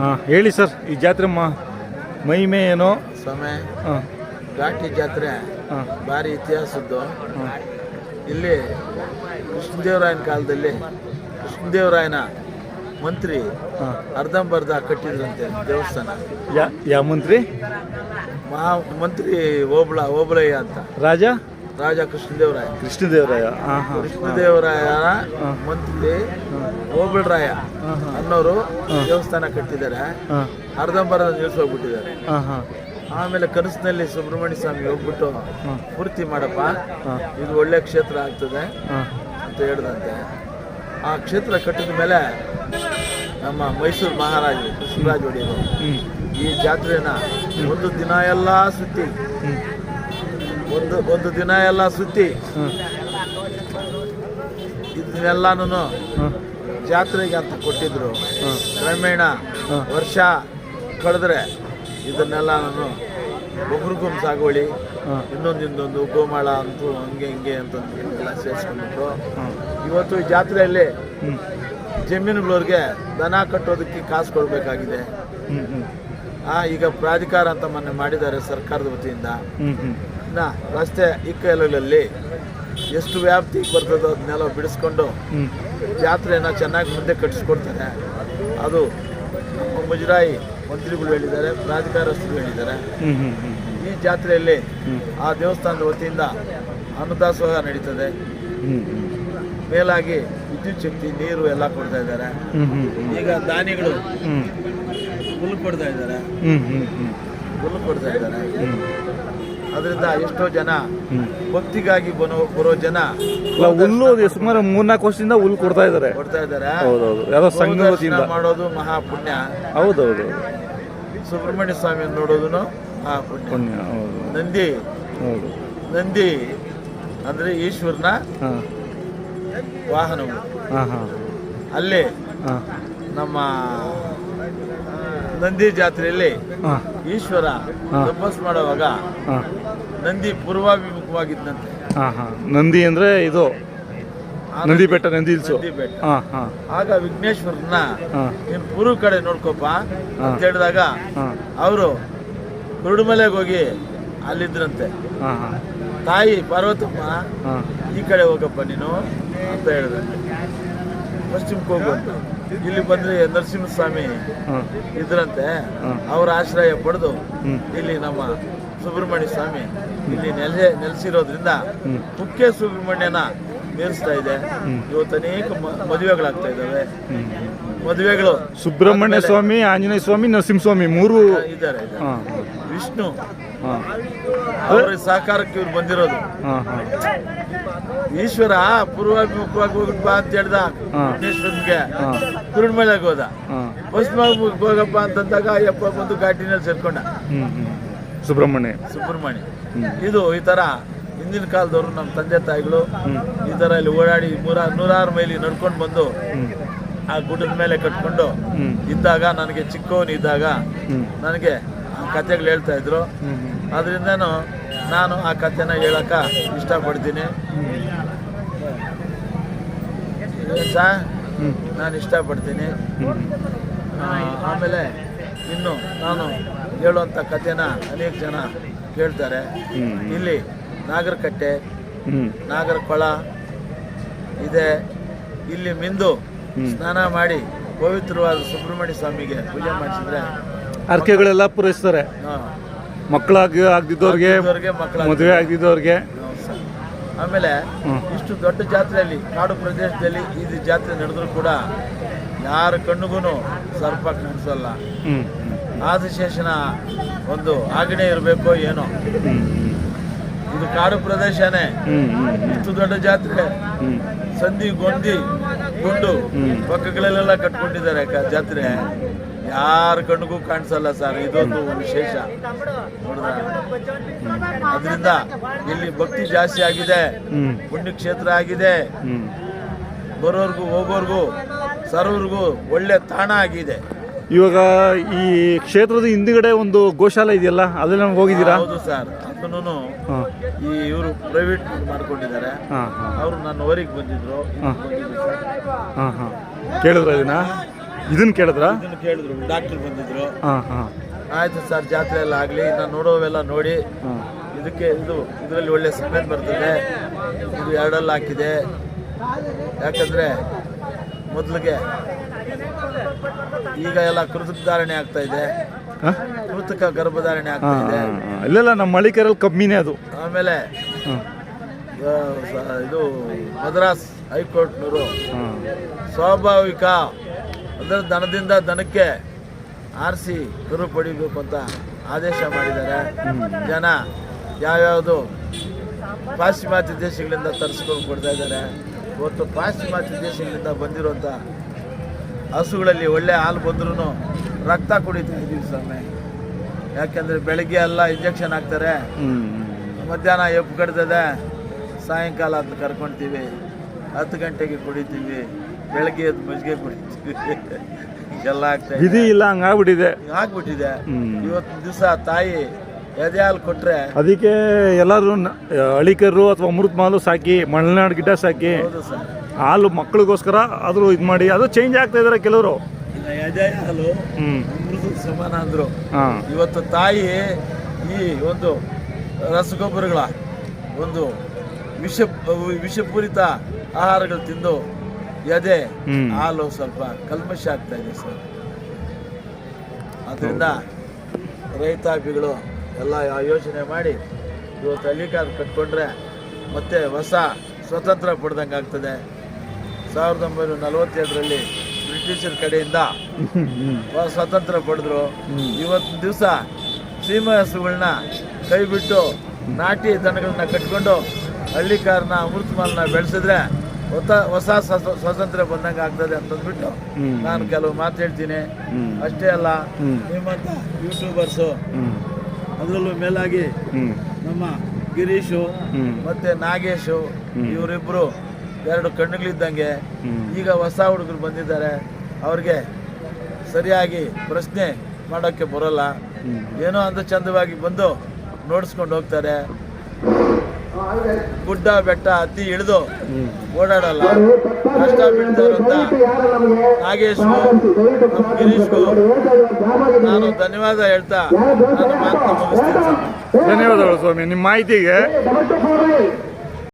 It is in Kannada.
ಹಾಂ ಹೇಳಿ ಸರ್, ಈ ಜಾತ್ರೆ ಮಹಿಮೆ ಏನೋ? ಸ್ವಾಮಿ, ಹಾಂ ಘಾಟಿ ಜಾತ್ರೆ ಹಾಂ ಭಾರಿ ಇತಿಹಾಸದ್ದು. ಹಾಂ ಇಲ್ಲಿ ಕೃಷ್ಣದೇವರಾಯನ ಕಾಲದಲ್ಲಿ ಕೃಷ್ಣದೇವರಾಯನ ಮಂತ್ರಿ ಹಾಂ ಅರ್ಧಂಬರ್ಧ ಕಟ್ಟಿದ್ರಂತೆ ದೇವಸ್ಥಾನ. ಯಾವ ಮಂತ್ರಿ? ಮಂತ್ರಿ ಓಬಳಯ್ಯ ಅಂತ, ರಾಜ ಕೃಷ್ಣದೇವರಾಯ. ಕೃಷ್ಣದೇವರಾಯ. ಹಾಂ ಹಾಂ ಕೃಷ್ಣದೇವರಾಯನ ಮಂತ್ರಿ ಓಬಳರಾಯ ಅನ್ನೋರು ದೇವಸ್ಥಾನ ಕಟ್ಟಿದ್ದಾರೆ. ಹಾಂ ಅರ್ಧಂಬರ್ಧ ನಿಲ್ಲಿಸೋಗ್ಬಿಟ್ಟಿದ್ದಾರೆ. ಹಾಂ ಹಾಂ ಆಮೇಲೆ ಕನಸಿನಲ್ಲಿ ಸುಬ್ರಹ್ಮಣ್ಯ ಸ್ವಾಮಿ ಹೋಗ್ಬಿಟ್ಟು ಪೂರ್ತಿ ಮಾಡಪ್ಪ, ಇದು ಒಳ್ಳೆ ಕ್ಷೇತ್ರ ಆಗ್ತದೆ ಅಂತ ಹೇಳ್ದಂತೆ. ಆ ಕ್ಷೇತ್ರ ಕಟ್ಟಿದ ಮೇಲೆ ನಮ್ಮ ಮೈಸೂರು ಮಹಾರಾಜರು ಕೃಷ್ಣರಾಜ ಒಡೆಯರು ಈ ಜಾತ್ರೆನ ಒಂದು ದಿನ ಎಲ್ಲ ಸುತ್ತಿ ಒಂದು ದಿನ ಎಲ್ಲ ಸುತ್ತಿ ಇದನ್ನೆಲ್ಲಾನು ಜಾತ್ರೆಗೆ ಅಂತ ಕೊಟ್ಟಿದ್ರು. ಕ್ರಮೇಣ ವರ್ಷ ಕಳೆದ್ರೆ ಇದನ್ನೆಲ್ಲ ನಾನು ಒಬ್ರಿಗೊಮ್ಮೆ ಸಾಗುವಳಿ, ಇನ್ನೊಂದು ಗೋಮಾಳ ಅಂತೂ ಹಂಗೆ ಹಿಂಗೆ ಅಂತಂದು ಎಲ್ಲ ಸೇರಿಸ್ಕೊಂಡ್ಬಿಟ್ರು. ಇವತ್ತು ಈ ಜಾತ್ರೆಯಲ್ಲಿ ಜಮೀನುಗಳವ್ರಿಗೆ ದನ ಕಟ್ಟೋದಕ್ಕೆ ಕಾಸು ಕೊಡಬೇಕಾಗಿದೆ. ಈಗ ಪ್ರಾಧಿಕಾರ ಅಂತ ಮೊನ್ನೆ ಮಾಡಿದ್ದಾರೆ ಸರ್ಕಾರದ ವತಿಯಿಂದ. ಇನ್ನು ರಸ್ತೆ ಇಕ್ಕೆಲಲ್ಲಿ ಎಷ್ಟು ವ್ಯಾಪ್ತಿಗೆ ಬರ್ತದೋ ಅದನ್ನೆಲ್ಲ ಬಿಡಿಸ್ಕೊಂಡು ಜಾತ್ರೆನ ಚೆನ್ನಾಗಿ ಮುಂದೆ ಕಟ್ಟಿಸ್ಕೊಡ್ತಾರೆ. ಅದು ನಮ್ಮ ಮುಜರಾಯಿ ಮಂತ್ರಿಗಳು ಹೇಳಿದ್ದಾರೆ, ಪ್ರಾಧಿಕಾರಸ್ಥರು ಹೇಳಿದ್ದಾರೆ. ಈ ಜಾತ್ರೆಯಲ್ಲಿ ಆ ದೇವಸ್ಥಾನದ ವತಿಯಿಂದ ಅನ್ನದಾಸೋಹ ನಡೀತದೆ. ಮೇಲಾಗಿ ವಿದ್ಯುತ್ ಶಕ್ತಿ, ನೀರು ಎಲ್ಲ ಕೊಡ್ತಾ ಇದ್ದಾರೆ. ಈಗ ದಾನಿಗಳು ಹುಲ್ಲು ಕೊಡ್ತಾ ಇದ್ದಾರೆ. ಅದರಿಂದ ಎಷ್ಟೋ ಜನ ಭಕ್ತಿಗಾಗಿ ಬರೋ ಜನ ಹುಲ್ಲು ಸುಮಾರು 3-4 ವರ್ಷದಿಂದ ಹುಲ್ಲು ಕೊಡ್ತಾ ಇದ್ದಾರೆ. ಯಾವ್ದೋ ಸಂಘ ವತಿಯಿಂದ ಮಾಡೋದು ಮಹಾ ಪುಣ್ಯ. ಹೌದೌದು. ಸುಬ್ರಹ್ಮಣ್ಯ ಸ್ವಾಮಿ ನೋಡೋದು ಮಹಾ ಪುಣ್ಯ. ನಂದಿ ಅಂದ್ರೆ ಈಶ್ವರನ ವಾಹನಗಳು. ಅಲ್ಲಿ ನಮ್ಮ ನಂದಿ ಜಾತ್ರೆಯಲ್ಲಿ ಈಶ್ವರ ತಪಸ್ ಮಾಡುವಾಗ ನಂದಿ ಪೂರ್ವಾಭಿಮುಖವಾಗಿದ್ದಂತೆ. ನಂದಿ ಅಂದ್ರೆ ಇದು ನಂದಿ ಬೆಟ್ಟ, ನಂದಿ ಹಿಲ್ಸು. ಆಗ ವಿಘ್ನೇಶ್ವರನ ನೀನು ಪೂರ್ವ ಕಡೆ ನೋಡ್ಕೋಪ ಅಂತ ಹೇಳಿದಾಗ ಅವರು ಕುರುಡುಮಲೆಗೆ ಹೋಗಿ ಅಲ್ಲಿದ್ರಂತೆ. ತಾಯಿ ಪಾರ್ವತಮ್ಮ ಈ ಕಡೆ ಹೋಗಪ್ಪ ನೀನು ಅಂತ ಹೇಳಿದಂತೆ, ಪಶ್ಚಿಮಕ್ಕೆ ಹೋಗುವಂತ. ಇಲ್ಲಿ ಬಂದ್ರೆ ನರಸಿಂಹಸ್ವಾಮಿ ಇದ್ರಂತೆ, ಅವರ ಆಶ್ರಯ ಪಡೆದು ಇಲ್ಲಿ ನಮ್ಮ ಸುಬ್ರಹ್ಮಣ್ಯ ಸ್ವಾಮಿ ಇಲ್ಲಿ ನೆಲೆಸಿರೋದ್ರಿಂದ ಮುಖ್ಯ ಸುಬ್ರಹ್ಮಣ್ಯನ ಮೀರಿಸ್ತಾ ಇದೆ. ಇವತ್ತು ಅನೇಕ ಮದುವೆಗಳಾಗ್ತಾ ಇದ್ದಾವೆ. ಮದುವೆಗಳು ಸುಬ್ರಹ್ಮಣ್ಯ ಸ್ವಾಮಿ, ಆಂಜನೇಯ ಸ್ವಾಮಿ, ನರಸಿಂಹಸ್ವಾಮಿ ಮೂರು ಇದ್ದಾರೆ. ವಿಷ್ಣು ಅವರ ಸಹಕಾರಕ್ಕೆ ಇವ್ರು ಬಂದಿರೋದು. ಈಶ್ವರ ಪೂರ್ವಾಭಿಮುಖವಾಗಿ ಹೋಗಪ್ಪ ಅಂತ ಹೇಳ್ದ ವಿಘ್ನೇಶ್ವರನ್ಗೆ, ಕುರುಡ್ಮಲೆಗೆ ಹೋದ. ಪಶ್ಚಿಮಾಭಿಮುಖ ಹೋಗಪ್ಪ ಅಂತಂದಾಗ ಅಯ್ಯಪ್ಪ ಬಂದು ಘಾಟಿನಲ್ಲಿ ಸೇರ್ಕೊಂಡ ಸುಬ್ರಹ್ಮಣ್ಯ. ಇದು ಈ ತರ ಹಿಂದಿನ ಕಾಲದವರು ನಮ್ಮ ತಂದೆ ತಾಯಿಗಳು ಈ ತರ ಇಲ್ಲಿ ಓಡಾಡಿ 100 ಮೈಲಿ ನಡ್ಕೊಂಡು ಬಂದು ಆ ಗುಡ್ಡದ ಮೇಲೆ ಕಟ್ಕೊಂಡು ಇದ್ದಾಗ, ನನಗೆ ಚಿಕ್ಕವನಿದ್ದಾಗ ನನಗೆ ಕಥೆಗಳು ಹೇಳ್ತಾ ಇದ್ರು. ಅದರಿಂದ ನಾನು ಆ ಕಥೆನ ಹೇಳಕ ಇಷ್ಟಪಡ್ತೀನಿ. ನಾನು ಇಷ್ಟಪಡ್ತೀನಿ. ಆಮೇಲೆ ಇನ್ನು ನಾನು ಹೇಳುವಂಥ ಕಥೆನ ಅನೇಕ ಜನ ಕೇಳ್ತಾರೆ. ಇಲ್ಲಿ ನಾಗರಕಟ್ಟೆ, ನಾಗರಕೊಳ ಇದೆ. ಇಲ್ಲಿ ಮಿಂದು ಸ್ನಾನ ಮಾಡಿ ಪವಿತ್ರವಾದ ಸುಬ್ರಹ್ಮಣ್ಯ ಸ್ವಾಮಿಗೆ ಪೂಜೆ ಮಾಡಿಸಿದ್ರೆ ಅರ್ಕೆಗಳೆಲ್ಲ ಪೂರೈಸ್ತಾರೆ. ಆಗದಿದ್ದವ್ರಿಗೆ, ಮದುವೆ ಆಗದಿದ್ದವ್ರಿಗೆ. ಆಮೇಲೆ ಇಷ್ಟು ದೊಡ್ಡ ಜಾತ್ರೆಯಲ್ಲಿ, ಕಾಡು ಪ್ರದೇಶದಲ್ಲಿ ಇದು ಜಾತ್ರೆ ನಡೆದ್ರು ಕೂಡ ಯಾರ ಕಣ್ಣಿಗೂ ಸರ್ಪ ಕಾಣಿಸಲ್ಲ. ಆದಿಶೇಷನ ಒಂದು ಆಜ್ಞೆ ಇರಬೇಕೋ ಏನೋ. ಇದು ಕಾಡು ಪ್ರದೇಶನೇ. ಇಷ್ಟು ದೊಡ್ಡ ಜಾತ್ರೆ, ಸಂಧಿ ಗುಂಡು ಪಕ್ಕಗಳಲ್ಲೆಲ್ಲ ಕಟ್ಕೊಂಡಿದ್ದಾರೆ ಜಾತ್ರೆ. ಯಾರ ಕಣ್ಣಿಗೂ ಕಾಣಿಸಲ್ಲ ಸರ್. ಇದೊಂದು ವಿಶೇಷ ನೋಡಿದ್ರ. ಅದರಿಂದ ಇಲ್ಲಿ ಭಕ್ತಿ ಜಾಸ್ತಿ ಆಗಿದೆ, ಪುಣ್ಯಕ್ಷೇತ್ರ ಆಗಿದೆ. ಬರೋರ್ಗು ಹೋಗೋರ್ಗು ಸರ್ವರ್ಗೂ ಒಳ್ಳೆ ತಾಣ ಆಗಿದೆ. ಇವಾಗ ಈ ಕ್ಷೇತ್ರದ ಹಿಂದ್ಗಡೆ ಒಂದು ಗೋಶಾಲೆ ಇದೆಯಲ್ಲ, ಅದ್ರಲ್ಲಿ ನಮ್ಗೆ ಹೋಗಿದ್ದೀರಾ? ಹೌದು ಸರ್, ಅದನ್ನು ಈ ಇವರು ಪ್ರೈವೇಟ್ ಮಾಡ್ಕೊಂಡಿದ್ದಾರೆ. ಅವರು ನನ್ನ ಊರಿಗೆ ಬಂದಿದ್ರು. ಕೇಳಿದ್ರ ಇದನ್ನ? ಇದನ್ನ ಕೇಳಿದ್ರಾ? ಇದನ್ನು ಕೇಳಿದ್ರು, ಡಾಕ್ಟರ್ ಬಂದಿದ್ರು. ಹಾಂ ಹಾಂ. ಆಯ್ತು ಸರ್, ಜಾತ್ರೆ ಎಲ್ಲ ಆಗಲಿ, ನಾನು ನೋಡೋವೆಲ್ಲ ನೋಡಿ ಹಾಂ. ಇದಕ್ಕೆ ಇದರಲ್ಲಿ ಒಳ್ಳೆ ಸಮೇತ ಬರ್ತದೆ, ಇದು ಎರಡಲ್ಲಿ ಹಾಕಿದೆ. ಯಾಕಂದರೆ ಮೊದಲಿಗೆ ಈಗ ಎಲ್ಲ ಕೃತಕ ಧಾರಣೆ ಆಗ್ತಾ ಇದೆ, ಕೃತಕ ಗರ್ಭಧಾರಣೆ ಆಗ್ತಾ ಇದೆ. ಇಲ್ಲೆಲ್ಲ ನಮ್ಮ ಮಳಿಕೆರಲ್ಲಿ ಕಮ್ಮಿನೇ ಅದು. ಆಮೇಲೆ ಇದು ಮದ್ರಾಸ್ ಹೈಕೋರ್ಟ್ನವರು ಸ್ವಾಭಾವಿಕ ಅಂದರೆ ದನದಿಂದ ದನಕ್ಕೆ ಆರಿಸಿ ಕರು ಪಡಿಬೇಕು ಅಂತ ಆದೇಶ ಮಾಡಿದ್ದಾರೆ. ಜನ ಯಾವ್ಯಾವುದು ಪಾಶ್ಚಿಮಾತ್ಯ ದೇಶಗಳಿಂದ ತರಿಸ್ಕೊಂಡು ಕೊಡ್ತಾ ಇದ್ದಾರೆ. ಇವತ್ತು ಪಾಶ್ಚಿಮಾತ್ಯ ದೇಶಗಳಿಂದ ಬಂದಿರುವಂಥ ಹಸುಗಳಲ್ಲಿ ಒಳ್ಳೆ ಹಾಲು ಬಂದ್ರೂ ರಕ್ತ ಕುಡಿತಾ ಇದ್ದೀವಿ ಸ್ವಾಮಿ. ಯಾಕೆಂದರೆ ಬೆಳಗ್ಗೆ ಎಲ್ಲ ಇಂಜೆಕ್ಷನ್ ಹಾಕ್ತಾರೆ, ಮಧ್ಯಾಹ್ನ ಎಪ್ಪು ಕಡ್ತದೆ, ಸಾಯಂಕಾಲ ಅದನ್ನ ಕರ್ಕೊಳ್ತೀವಿ, 10 ಗಂಟೆಗೆ ಕುಡಿತೀವಿ, ಬೆಳಗ್ಗೆ ಎದ್ದು ಮಜ್ಜಿಗೆ ಕುಡಿತೀವಿ. ಎಲ್ಲ ಆಗ್ತಾ ವಿಧಿ ಇಲ್ಲ, ಹಂಗಾಗ್ಬಿಟ್ಟಿದೆ. ಆಗ್ಬಿಟ್ಟಿದೆ. ಇವತ್ತಿನ ದಿವಸ ತಾಯಿ ಎದೆ ಹಾಲು ಕೊಟ್ರೆ ಅದಕ್ಕೆ ಎಲ್ಲರೂ ಹಳಿಕರು ಅಥವಾ ಅಮೃತ ಮಾಲು ಸಾಕಿ, ಮಲೆನಾಡು ಗಿಡ್ಡ ಸಾಕಿ ಹಾಲು ಮಕ್ಕಳಿಗೋಸ್ಕರ ಆದರೂ ಇದು ಮಾಡಿ ಅದು ಚೇಂಜ್ ಆಗ್ತಾ ಇದಾರೆ ಕೆಲವರು. ಎದೆ ಹಾಲು ಅಮೃತದ ಸಮಾನ ಅಂದ್ರು. ಇವತ್ತು ತಾಯಿ ಈ ಒಂದು ರಸಗೊಬ್ಬರಗಳ ಒಂದು ವಿಷಪೂರಿತ ಆಹಾರಗಳು ತಿಂದು ಎದೆ ಹಾಲು ಸ್ವಲ್ಪ ಕಲ್ಮಶ ಆಗ್ತಾ ಇದೆ ಸರ್. ಅದರಿಂದ ರೈತಾಪಿಗಳು ಎಲ್ಲ ಯೋಚನೆ ಮಾಡಿ ಇವತ್ತು ಹಳ್ಳಿಕಾರ್ ಕಟ್ಕೊಂಡ್ರೆ ಮತ್ತೆ ಹೊಸ ಸ್ವತಂತ್ರ ಪಡೆದಂಗೆ ಆಗ್ತದೆ. 1947ರಲ್ಲಿ ಬ್ರಿಟಿಷರ ಕಡೆಯಿಂದ ಸ್ವತಂತ್ರ ಪಡೆದ್ರು. ಇವತ್ತಿನ ದಿವಸ ಸೀಮೆ ಹಸುಗಳನ್ನ ಕೈ ಬಿಟ್ಟು ನಾಟಿ ದನಗಳನ್ನ ಕಟ್ಕೊಂಡು ಹಳ್ಳಿಕಾರನ ಅಮೃತ ಮಾಲನ್ನ ಬೆಳೆಸಿದ್ರೆ ಹೊಸ ಸ್ವಾತಂತ್ರ್ಯ ಬಂದಂಗೆ ಆಗ್ತದೆ ಅಂತಂದ್ಬಿಟ್ಟು ನಾನು ಕೆಲವು ಮಾತು ಹೇಳ್ತೀನಿ. ಅಷ್ಟೇ ಅಲ್ಲ, ನಿಮ್ಮಂತ ಯೂಟ್ಯೂಬರ್ಸು, ಅದರಲ್ಲೂ ಮೇಲಾಗಿ ನಮ್ಮ ಗಿರೀಶು ಮತ್ತೆ ನಾಗೇಶು, ಇವರಿಬ್ರು 2 ಕಣ್ಣುಗಳಿದ್ದಂಗೆ. ಈಗ ಹೊಸ ಹುಡುಗರು ಬಂದಿದ್ದಾರೆ, ಅವ್ರಿಗೆ ಸರಿಯಾಗಿ ಪ್ರಶ್ನೆ ಮಾಡೋಕ್ಕೆ ಬರೋಲ್ಲ. ಏನೋ ಅಂದ ಚಂದವಾಗಿ ಬಂದು ನೋಡಿಸ್ಕೊಂಡು ಹೋಗ್ತಾರೆ. ಗುಡ್ಡ ಬೆಟ್ಟ ಹತ್ತಿ ಇಳಿದು ಓಡಾಡಲ್ಲ. ಕಷ್ಟ ಬೀಳ್ತಾರಂತ ನಾಗೇಶು, ಗಿರೀಶ್ಗೂ ನಾನು ಧನ್ಯವಾದ ಹೇಳ್ತಾ ನನ್ನ ಮಾತನ್ನು ಮುಗಿಸ್ತೀನಿ. ಧನ್ಯವಾದಗಳು ಸ್ವಾಮಿ ನಿಮ್ಮ ಮಾಹಿತಿಗೆ.